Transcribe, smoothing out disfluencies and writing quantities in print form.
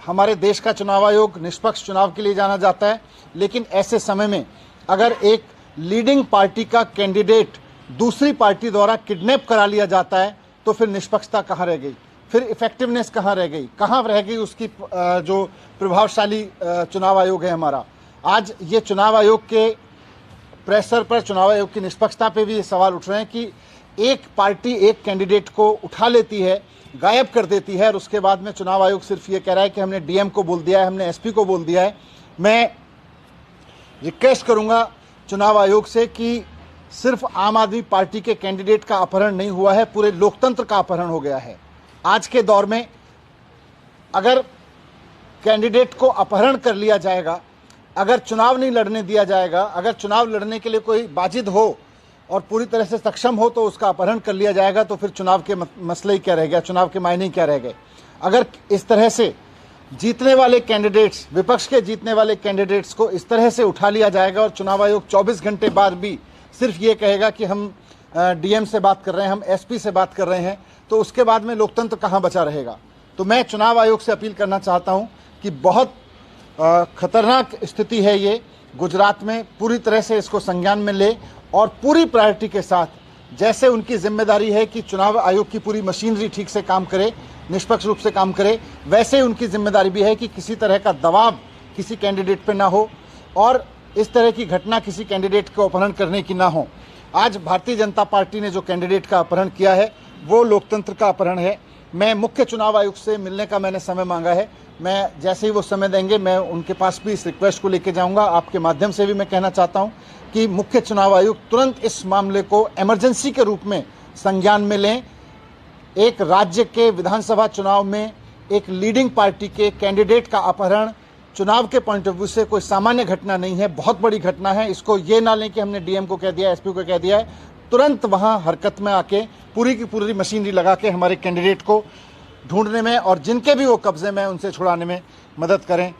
हमारे देश का चुनाव आयोग निष्पक्ष चुनाव के लिए जाना जाता है, लेकिन ऐसे समय में अगर एक लीडिंग पार्टी का कैंडिडेट दूसरी पार्टी द्वारा किडनैप करा लिया जाता है तो फिर निष्पक्षता कहाँ रह गई, फिर इफेक्टिवनेस कहाँ रह गई, कहाँ रह गई उसकी जो प्रभावशाली चुनाव आयोग है हमारा। आज ये चुनाव आयोग के प्रेशर पर, चुनाव आयोग की निष्पक्षता पे भी ये सवाल उठ रहे हैं कि एक पार्टी एक कैंडिडेट को उठा लेती है, गायब कर देती है और उसके बाद में चुनाव आयोग सिर्फ ये कह रहा है कि हमने डीएम को बोल दिया है, हमने एसपी को बोल दिया है। मैं रिक्वेस्ट करूंगा चुनाव आयोग से कि सिर्फ आम आदमी पार्टी के कैंडिडेट का अपहरण नहीं हुआ है, पूरे लोकतंत्र का अपहरण हो गया है। आज के दौर में अगर कैंडिडेट को अपहरण कर लिया जाएगा, अगर चुनाव नहीं लड़ने दिया जाएगा, अगर चुनाव लड़ने के लिए कोई बाजिद हो और पूरी तरह से सक्षम हो तो उसका अपहरण कर लिया जाएगा, तो फिर चुनाव के मसले ही क्या रह गया, चुनाव के मायने ही क्या रह गए। अगर इस तरह से जीतने वाले कैंडिडेट्स, विपक्ष के जीतने वाले कैंडिडेट्स को इस तरह से उठा लिया जाएगा और चुनाव आयोग 24 घंटे बाद भी सिर्फ ये कहेगा कि हम डीएम से बात कर रहे हैं, हम एसपी से बात कर रहे हैं, तो उसके बाद में लोकतंत्र कहाँ बचा रहेगा। तो मैं चुनाव आयोग से अपील करना चाहता हूँ कि बहुत खतरनाक स्थिति है ये गुजरात में, पूरी तरह से इसको संज्ञान में ले और पूरी प्रायोरिटी के साथ, जैसे उनकी जिम्मेदारी है कि चुनाव आयोग की पूरी मशीनरी ठीक से काम करे, निष्पक्ष रूप से काम करे, वैसे ही उनकी जिम्मेदारी भी है कि किसी तरह का दबाव किसी कैंडिडेट पे ना हो और इस तरह की घटना किसी कैंडिडेट को अपहरण करने की ना हो। आज भारतीय जनता पार्टी ने जो कैंडिडेट का अपहरण किया है वो लोकतंत्र का अपहरण है। मैं मुख्य चुनाव आयुक्त से मिलने का मैंने समय मांगा है, मैं जैसे ही वो समय देंगे मैं उनके पास भी इस रिक्वेस्ट को लेके जाऊंगा। आपके माध्यम से भी मैं कहना चाहता हूं कि मुख्य चुनाव आयुक्त तुरंत इस मामले को इमरजेंसी के रूप में संज्ञान में लें। एक राज्य के विधानसभा चुनाव में एक लीडिंग पार्टी के कैंडिडेट का अपहरण चुनाव के पॉइंट ऑफ व्यू से कोई सामान्य घटना नहीं है, बहुत बड़ी घटना है। इसको ये ना लें कि हमने डीएम को कह दिया, एसपी को कह दिया है, तुरंत वहां हरकत में आके पूरी की पूरी मशीनरी लगा के हमारे कैंडिडेट को ढूंढने में और जिनके भी वो कब्जे में उनसे छुड़ाने में मदद करें।